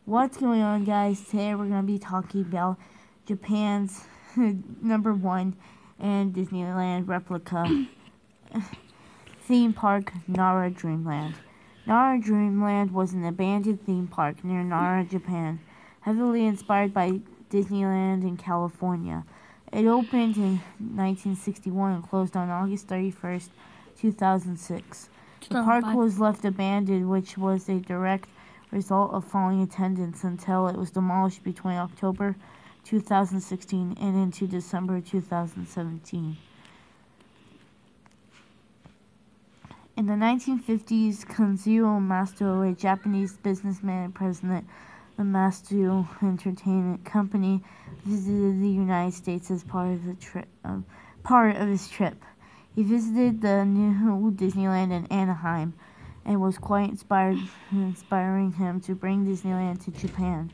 What's going on, guys? Today we're going to be talking about Japan's #1 and Disneyland replica theme park, Nara Dreamland. Nara Dreamland was an abandoned theme park near Nara, Japan, heavily inspired by Disneyland in California. It opened in 1961 and closed on August 31st, 2006. The park was left abandoned, which was a direct result of falling attendance until it was demolished between October 2016 and into December 2017. In the 1950s, Kazuo Masto, a Japanese businessman and president of the Masto Entertainment Company, visited the United States as part of his trip. He visited the new Disneyland in Anaheim and was quite inspiring him to bring Disneyland to Japan.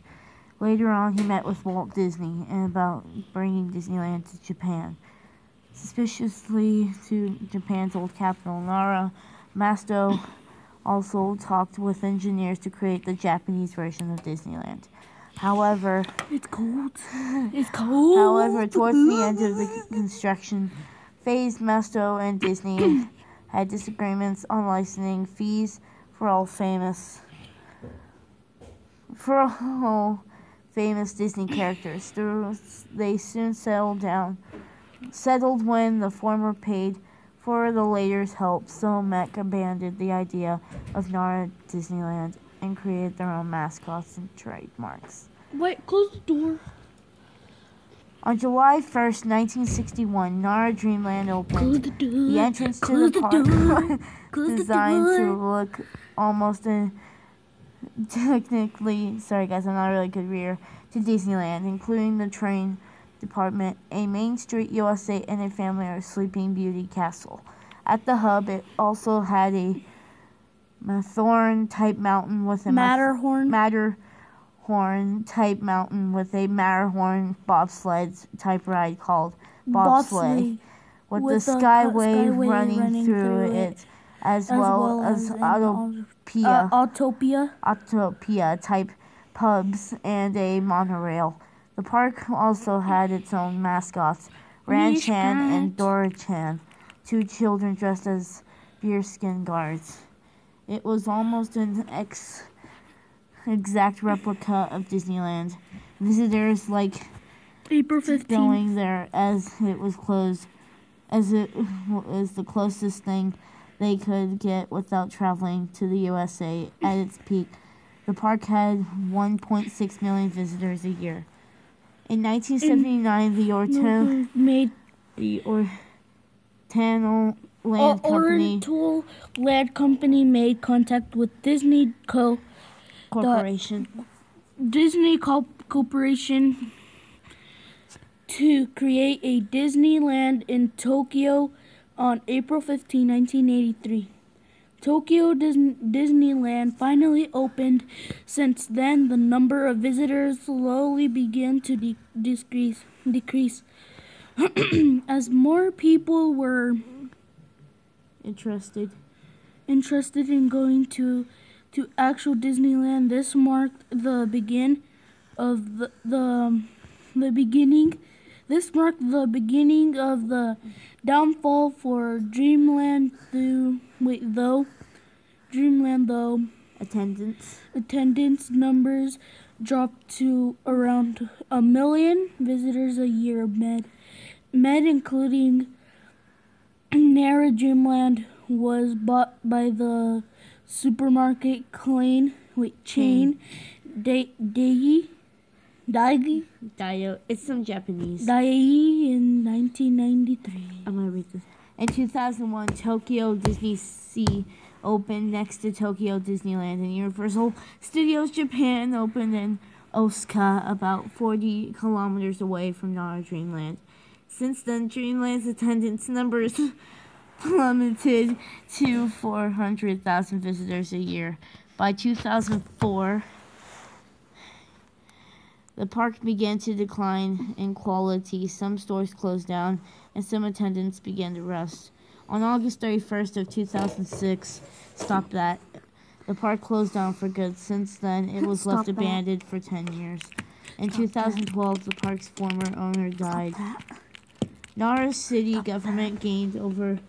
Later on, he met with Walt Disney and about bringing Disneyland to Japan. Suspiciously to Japan's old capital, Nara, Masto also talked with engineers to create the Japanese version of Disneyland. However, it's cold. It's cold. However, towards the end of the construction phase, Masto and Disney had disagreements on licensing fees for all famous Disney characters. They soon settled when the former paid for the latter's help, so Mac abandoned the idea of Nara Disneyland and created their own mascots and trademarks. Wait, close the door. On July 1st, 1961, Nara Dreamland opened. The entrance to the park was designed to look almost technically, sorry guys, I'm not a really good reader, to Disneyland, including the train department, a Main Street USA, and a Family or Sleeping Beauty castle. At the hub, it also had a Matterhorn-type mountain with a Matterhorn-type mountain with a Matterhorn bobsled-type ride called Bobsleigh, with the Skyway running through it, as well as Autopia-type pubs and a monorail. The park also had its own mascots, Ran-chan and Dora-chan, two children dressed as bearskin guards. It was almost an exact replica of Disneyland. Visitors liked April 15th. going there as it was the closest thing they could get without traveling to the USA. At its peak, the park had 1.6 million visitors a year. In 1979, the Oriental Land Company made contact with Disney Corporation to create a Disneyland in Tokyo on April 15, 1983. Tokyo Disneyland finally opened. Since then, the number of visitors slowly began to decrease. As more people were interested in going to actual Disneyland, this marked the beginning of the downfall for Dreamland. Though attendance numbers dropped to around 1 million visitors a year. Med including Nara Dreamland was bought by the supermarket chain Daio. It's some Japanese. Daei in 1993. I'm gonna read this. In 2001, Tokyo Disney Sea opened next to Tokyo Disneyland, and Universal Studios Japan opened in Osaka, about 40 kilometers away from Nara Dreamland. Since then, Dreamland's attendance numbers plummeted to 400,000 visitors a year. By 2004, the park began to decline in quality. Some stores closed down, and some attendants began to rust. On August 31st of 2006, The park closed down for good. Since then, it was left abandoned for 10 years. In 2012, the park's former owner died. Nara city government gained ownership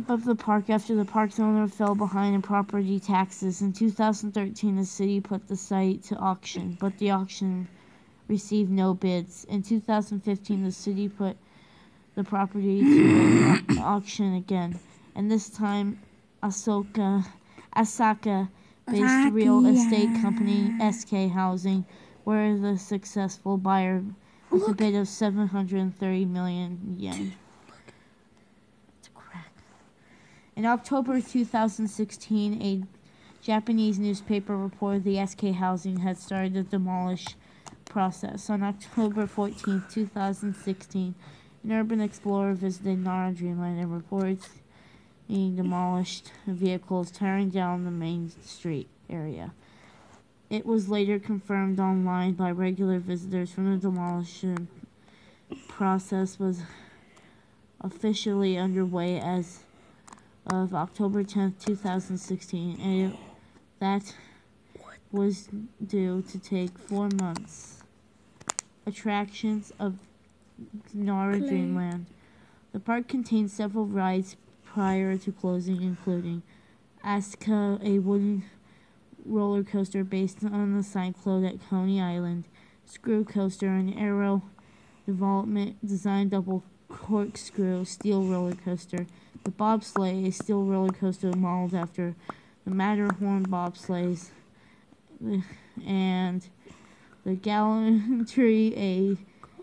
of the park after the park's owner fell behind in property taxes. In 2013, the city put the site to auction, but the auction received no bids. In 2015, the city put the property to auction again, and this time Osaka-based real estate company SK Housing were the successful buyer with a bid of 730 million yen. In October 2016, a Japanese newspaper reported the SK Housing had started the demolish process. On October 14, 2016, an urban explorer visited Nara Dreamland and reported seeing demolished vehicles tearing down the main street area. It was later confirmed online by regular visitors from the demolition process was officially underway as of October 10, 2016, and that was due to take 4 months. Attractions of Nara Dreamland. The park contains several rides prior to closing, including Asuka, a wooden roller coaster based on the cyclone at Coney Island, Screw Coaster, an aero development designed double corkscrew steel roller coaster, the Bobsleigh, a steel roller coaster modeled after the Matterhorn bobsleighs, and the Gallantry, a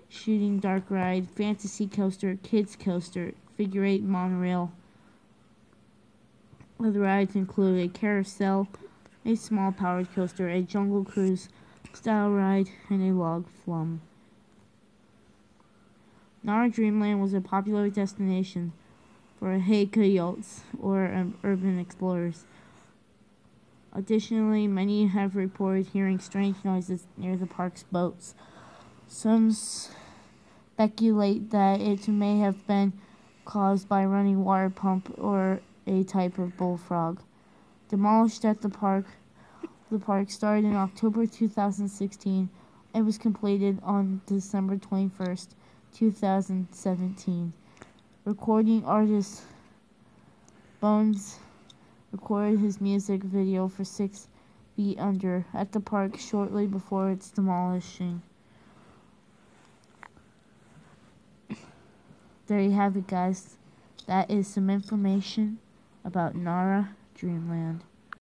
shooting dark ride, fantasy coaster, kids coaster, figure 8 monorail. Other rides include a carousel, a small powered coaster, a jungle cruise style ride, and a log flume. Nara Dreamland was a popular destination for heikoyotes or urban explorers. Additionally, many have reported hearing strange noises near the park's boats. Some speculate that it may have been caused by a running water pump or a type of bullfrog. Demolished at the park started in October 2016 and was completed on December 21st, 2017. Recording artist Bones recorded his music video for 6 Feet Under at the park shortly before its demolishing. There you have it, guys. That is some information about Nara Dreamland.